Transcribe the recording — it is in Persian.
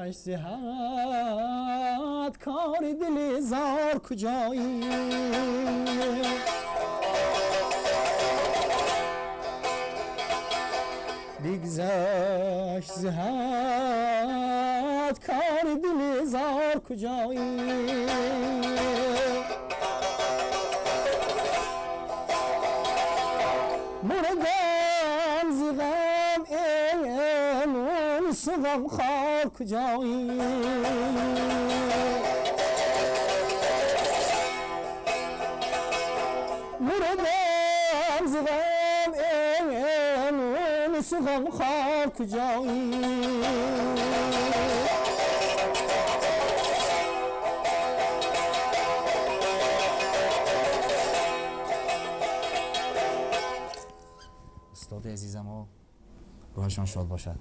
بگذشت زهد کار دل زار کجایی بگذشت زهد کار دل زار کجایی مردم ز غم انس و غمخوار کجایی مردم ز غم انس و غمخوار کجایی استاد عزیزم و روحشان شاد باشد.